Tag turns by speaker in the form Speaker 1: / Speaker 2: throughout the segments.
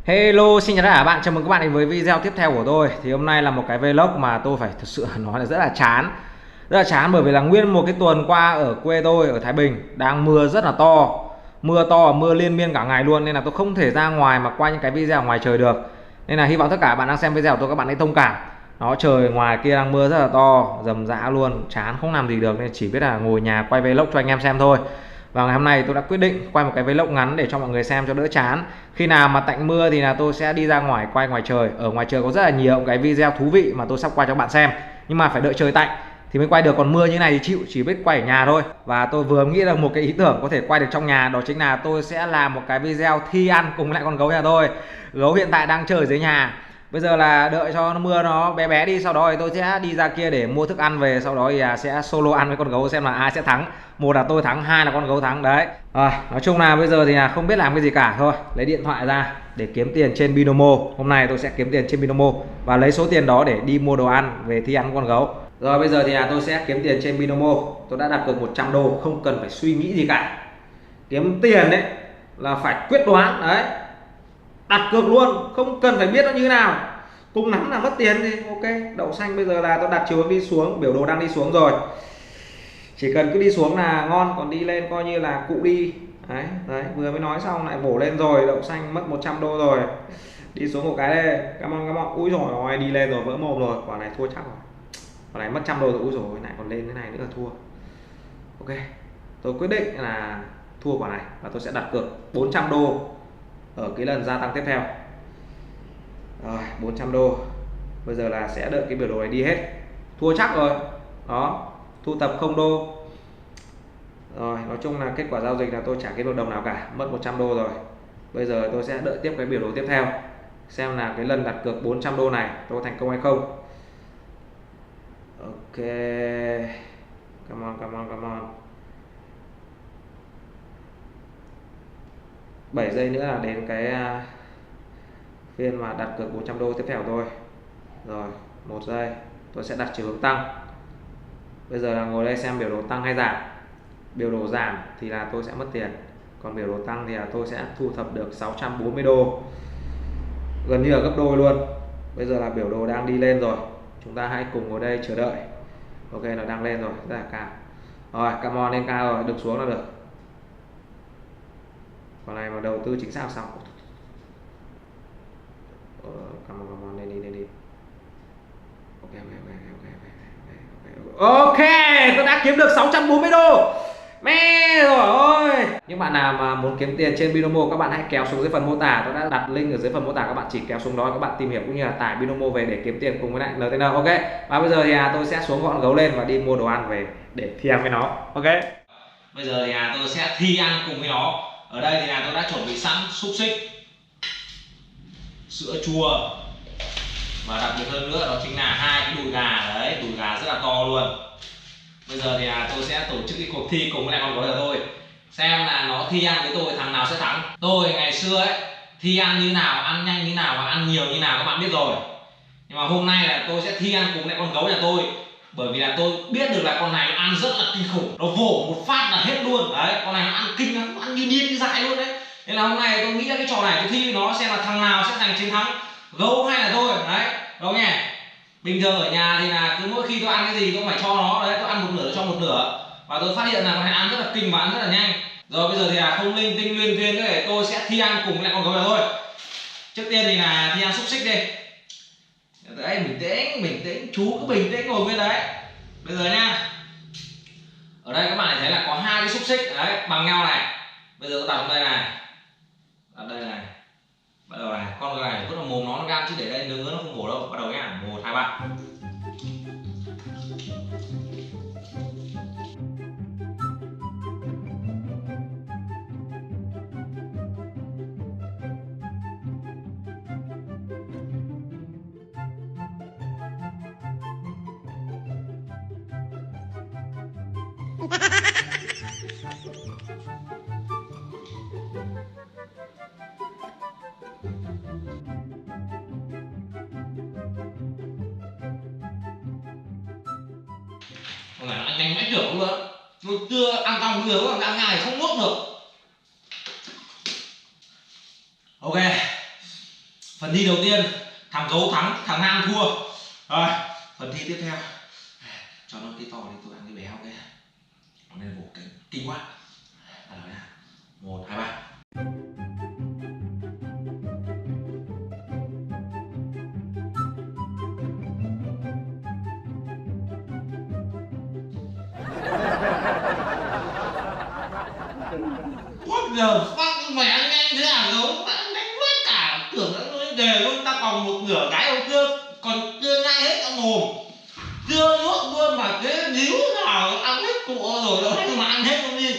Speaker 1: Hello, xin chào tất cả các bạn, chào mừng các bạn đến với video tiếp theo của tôi. Thì hôm nay là một cái vlog mà tôi phải thực sự nói là rất là chán. Rất là chán bởi vì là nguyên một cái tuần qua ở quê tôi ở Thái Bình đang mưa rất là to. Mưa to, mưa liên miên cả ngày luôn nên là tôi không thể ra ngoài mà quay những cái video ngoài trời được. Nên là hy vọng tất cả các bạn đang xem video của tôi các bạn hãy thông cảm. Nó trời ngoài kia đang mưa rất là to, rầm rã luôn, chán không làm gì được nên chỉ biết là ngồi nhà quay vlog cho anh em xem thôi. Và ngày hôm nay tôi đã quyết định quay một cái vlog ngắn để cho mọi người xem cho đỡ chán. Khi nào mà tạnh mưa thì là tôi sẽ đi ra ngoài quay ngoài trời. Ở ngoài trời có rất là nhiều cái video thú vị mà tôi sắp quay cho các bạn xem. Nhưng mà phải đợi trời tạnh thì mới quay được, còn mưa như này thì chịu, chỉ biết quay ở nhà thôi. Và tôi vừa nghĩ ra một cái ý tưởng có thể quay được trong nhà, đó chính là tôi sẽ làm một cái video thi ăn cùng lại con gấu nhà tôi. Gấu hiện tại đang chơi ở dưới nhà. Bây giờ là đợi cho nó mưa nó bé bé đi, sau đó thì tôi sẽ đi ra kia để mua thức ăn về, sau đó thì sẽ solo ăn với con gấu xem là ai sẽ thắng. Một là tôi thắng, hai là con gấu thắng đấy. Nói chung là bây giờ thì là không biết làm cái gì cả, thôi lấy điện thoại ra để kiếm tiền trên Binomo. Hôm nay tôi sẽ kiếm tiền trên Binomo và lấy số tiền đó để đi mua đồ ăn về thi ăn con gấu. Rồi bây giờ thì là tôi sẽ kiếm tiền trên Binomo. Tôi đã đặt cược 100 đô, không cần phải suy nghĩ gì cả. Kiếm tiền đấy là phải quyết đoán đấy, đặt cược luôn, không cần phải biết nó như thế nào, cùng lắm là mất tiền thì ok. Đậu xanh bây giờ là tôi đặt chiều hướng đi xuống, biểu đồ đang đi xuống rồi, chỉ cần cứ đi xuống là ngon, còn đi lên coi như là cụ đi đấy. Đấy vừa mới nói xong lại vỗ lên rồi, đậu xanh mất 100 đô rồi, đi xuống một cái đây, come on, úi rồi ôi đi lên rồi, vỡ mồm rồi, quả này thua chắc rồi, quả này mất 100 đô rồi, úi rồi lại còn lên thế này nữa là thua. Ok, tôi quyết định là thua quả này và tôi sẽ đặt cược 400 đô ở cái lần gia tăng tiếp theo. Rồi 400 đô, bây giờ là sẽ đợi cái biểu đồ này đi hết, thua chắc rồi đó, thu tập 0 đô. Rồi nói chung là kết quả giao dịch là tôi chả kiếm được đồng nào cả, mất 100 đô rồi. Bây giờ tôi sẽ đợi tiếp cái biểu đồ tiếp theo, xem là cái lần đặt cược 400 đô này tôi thành công hay không. Ok, come on. 7 giây nữa là đến cái phiên mà đặt cược 400 đô tiếp theo của tôi. Rồi 1 giây, tôi sẽ đặt chiều hướng tăng. Bây giờ là ngồi đây xem biểu đồ tăng hay giảm. Biểu đồ giảm thì là tôi sẽ mất tiền, còn biểu đồ tăng thì là tôi sẽ thu thập được 640 đô, gần như là gấp đôi luôn. Bây giờ là biểu đồ đang đi lên rồi, chúng ta hãy cùng ngồi đây chờ đợi. Ok, nó đang lên rồi, rất là cao. Rồi come on, lên cao rồi, đừng xuống là được. Còn này mà đầu tư chính xác xong. Come on, lên đi. Ok, tôi đã kiếm được 640 đô. Mẹ rồi ôi. Những bạn nào mà muốn kiếm tiền trên Binomo, các bạn hãy kéo xuống dưới phần mô tả. Tôi đã đặt link ở dưới phần mô tả, các bạn chỉ kéo xuống đó, các bạn tìm hiểu cũng như là tải Binomo về để kiếm tiền cùng với lại NTN. Ok. Và bây giờ thì tôi sẽ xuống gọn gấu lên và đi mua đồ ăn về để thi ăn với nó. Ok. Bây giờ thì tôi sẽ thi ăn cùng với nó. Ở đây thì tôi đã chuẩn bị sẵn xúc xích, sữa chua, và đặc biệt hơn nữa đó chính là hai cái đùi gà đấy, đùi gà rất là to luôn. Bây giờ thì tôi sẽ tổ chức cái cuộc thi cùng với lại con gấu của tôi, xem là nó thi ăn với tôi thằng nào sẽ thắng. Tôi ngày xưa ấy thi ăn như nào, ăn nhanh như nào và ăn nhiều như nào các bạn biết rồi, nhưng mà hôm nay là tôi sẽ thi ăn cùng với lại con gấu nhà tôi, bởi vì là tôi biết được là con này nó ăn rất là kinh khủng, nó vỗ một phát là hết luôn đấy. Con này nó ăn kinh lắm, ăn như điên như dại luôn đấy. Nên là hôm nay tôi nghĩ ra cái trò này, tôi thi với nó xem là thằng nào sẽ giành chiến thắng, gấu hay là tôi đấy. Đâu nhỉ, bình thường ở nhà thì là cứ mỗi khi tôi ăn cái gì tôi phải cho nó đấy, tôi ăn một nửa cho một nửa, và tôi phát hiện là con này ăn rất là kinh và ăn rất là nhanh. Rồi bây giờ thì là không linh tinh luyên thuyên nữa, để tôi sẽ thi ăn cùng với lại con gấu này thôi. Trước tiên thì là thi ăn xúc xích đi. Đấy, bình tĩnh, chú cứ bình tĩnh ngồi nguyên đấy. Bây giờ nhá, ở đây các bạn thấy là có hai cái xúc xích đấy bằng nhau này. Bây giờ tôi đặt vào đây này, đặt đây này, bắt đầu này. Con này rất là mồm nó gan chứ để đây nướng nó không bổ đâu. Bắt đầu nhá, 1, 2, 3. Con này nó ăn nhanh mách được luôn. Tôi chưa ăn xong nhiều còn ăn ngay không nuốt được. Ok, Phần thi đầu tiên thằng gấu thắng, thằng nam thua. Rồi phần thi tiếp theo cho nó cái to đi, tôi ăn cái béo cái nên bổ kinh quá. Rồi nha, 1 2 3.
Speaker 2: What the fuck, mẹ anh thế à? Gấu đánh hết cả tưởng nó đề luôn, ta còn một nửa cái ông còn chưa nhai hết trong mồm, chưa nuốt luôn mà cái níu nào ăn hết cụ rồi nó mà ăn hết luôn đi.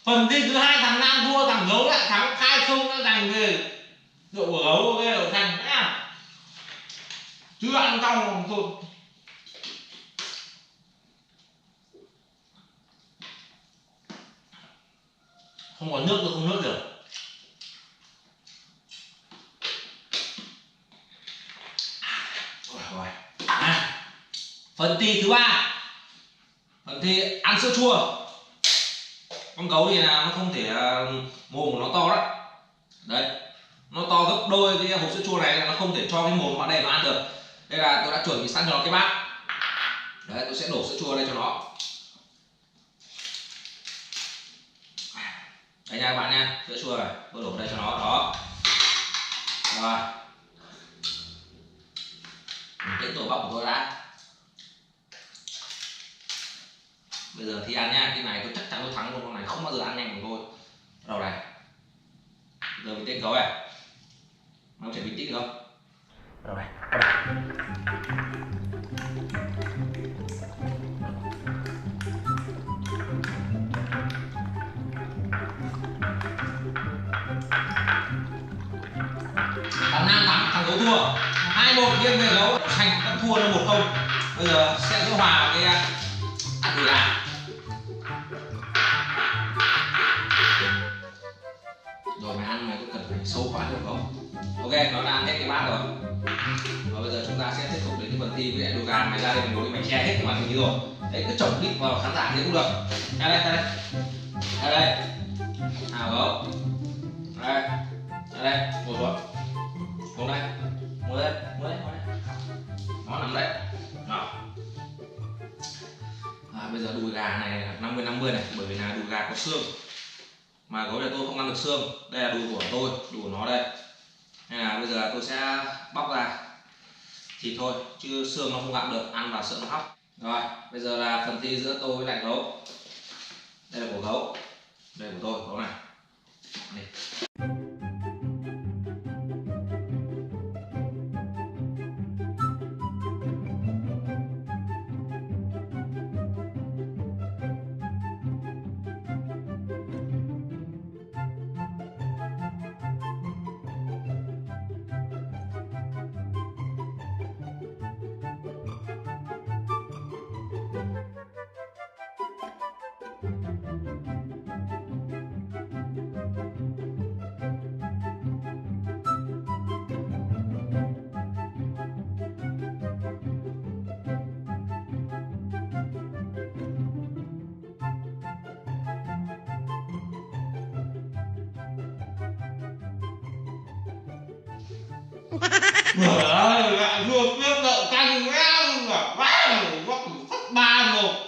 Speaker 2: Phần thi thứ hai thằng nam thua, thằng gấu lại thắng 2-0 đã giành về rượu của gấu. Ok rồi thành nhá, chưa ăn xong thôi. Không có nước tôi không nước được.
Speaker 1: Rồi. Phần thi thứ ba, phần thi ăn sữa chua. Con gấu thì là nó không thể mồm của nó to đó. Đấy, nó to gấp đôi cái hộp sữa chua này, nó không thể cho cái mồm vào đây nó ăn được. Đây là tôi đã chuẩn bị sẵn cho nó cái bát. Đấy, tôi sẽ đổ sữa chua đây cho nó. Đây nha các bạn nha, sữa chua này, tôi đổ đây cho nó đó. Rồi, mình tĩnh tổ bọc của tôi đã. Bây giờ thì ăn nha, cái này tôi chắc chắn tôi thắng luôn, con này không bao giờ ăn nhanh của tôi. Đầu này, giờ mình tĩnh gấu này, nó có thể bình tĩnh được không? Đầu này, thằng nam thắng, thằng gấu thua 2-1 nghiêng về gấu, thành vẫn thua nó 1-0. Bây giờ sẽ gỡ hòa cái ăn đùi gà. Rồi mày ăn mày có cần phải sâu quá được không? Ok, nó đã ăn hết cái bát rồi. Và bây giờ chúng ta sẽ tiếp tục đến cái phần thi với đùi gà. Mày ra đây mày ngồi mày che hết cái màn hình rồi. Đấy, cứ chổng clip vào khán giả thì cũng được. Ra đây, ra đây. Ra đây. Nào gấu. Đây. Ra đây, ngồi xuống. Ngồi đây. Ngồi đây, ngồi đây, ngồi đây. Nó nằm đấy. Đó. Bây giờ đùi gà này là 50-50 này, bởi vì là đùi gà có xương. Mà gấu này tôi không ăn được xương. Đây là đùi của tôi, đùi của nó đây. Nên là bây giờ tôi sẽ bóc ra thịt thôi, chứ xương nó không gặm được, ăn vào sợ nó hóc. Rồi, bây giờ là phần thi giữa tôi với lại gấu. Đây là của gấu, đây là của tôi, gấu này. Đây.
Speaker 2: Trời ơi, lại vừa biết đậu canh méo mà quá rồi, quá phát 3-1.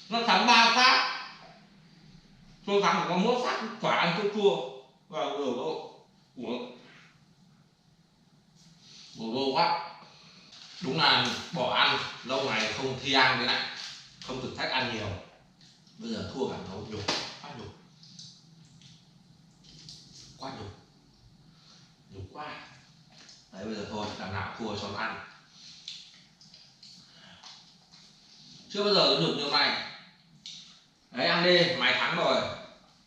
Speaker 2: Nó thắng 3 phát. Tôi thắng chỉ có mỗi phát quả ăn chua chua. Và vừa vô quá. Đúng là bỏ ăn lâu ngày không thi ăn thế này, không thử thách ăn nhiều. Bây giờ thua cả gấu, nhục, quá nhục. Quá nhục. Nhục quá. Đấy, bây giờ thôi, đằng nào thua cho nó ăn. Chưa bao giờ tôi nhục như mày. Đấy, ăn đi, mày thắng rồi.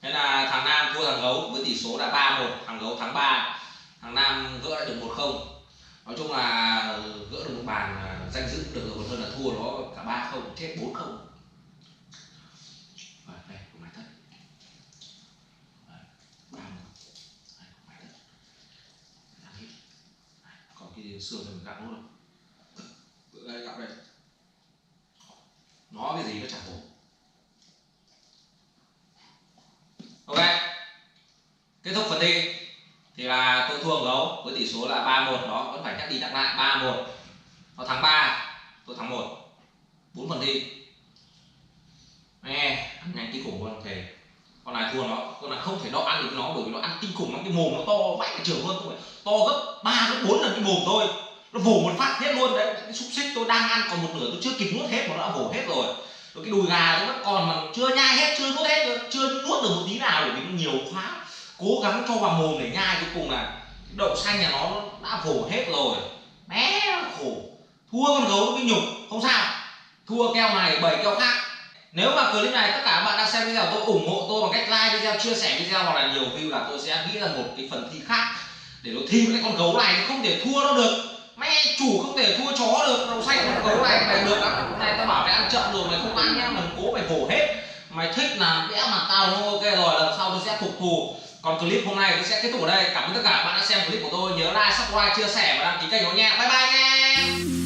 Speaker 2: Thế là thằng nam thua thằng gấu với tỷ số là 3-1, thằng gấu thắng 3. Thằng nam gỡ lại được 1-0. Nói chung là gỡ được một bàn danh dự được rồi, còn hơn là thua nó cả 3-0, chết 4-0. Đây, của mày thất. 3-1. Đây, của mày thất. Còn cái xương thì mình gặm luôn rồi. Đây, gặm đây. Nó cái gì nó chả hổ. Ok, kết thúc phần thi thì là tôi thua gấu với tỷ số là 3-1 đó.
Speaker 1: nhắc đi nhắc lại 3-1. Nó thắng 3, tôi thắng 1. 4 phần thi. Nghe, ăn nhanh kinh khủng luôn thề. Con này thua nó, con này không thể đo ăn được nó bởi vì nó ăn kinh khủng lắm, cái mồm nó to vãi cả trưởng luôn, tôi to gấp 3 gấp 4 lần cái mồm tôi. Nó vồ một phát hết luôn đấy, cái xúc xích tôi đang ăn còn một nửa tôi chưa kịp nuốt hết mà nó đã vồ hết rồi. Rồi cái đùi gà nó vẫn còn mà chưa nhai hết, chưa nuốt hết được, chưa nuốt được một tí nào bởi vì nó nhiều quá. Cố gắng cho vào mồm để nhai, cuối cùng là cái đậu xanh nhà nó đã vồ hết rồi. Mé khổ. Thua con gấu cái nhục, không sao. Thua keo này 7 keo khác. Nếu mà clip này tất cả các bạn đang xem video tôi ủng hộ tôi bằng cách like video, chia sẻ video hoặc là nhiều view là tôi sẽ nghĩ ra một cái phần thi khác để nó thi với cái con gấu này, không thể thua nó được. Mẹ chủ không thể thua chó được, đậu xanh con gấu này được lắm. Hôm nay tao bảo mày ăn chậm rồi mày không ăn nhá, mày cố mày vồ hết. Mày thích là vẽ mặt tao nó ok rồi, lần sau tôi sẽ phục thù. Còn clip hôm nay tôi sẽ kết thúc ở đây. Cảm ơn tất cả các bạn đã xem clip của tôi, nhớ like, subscribe, chia sẻ và đăng ký kênh của nha. Bye bye nha.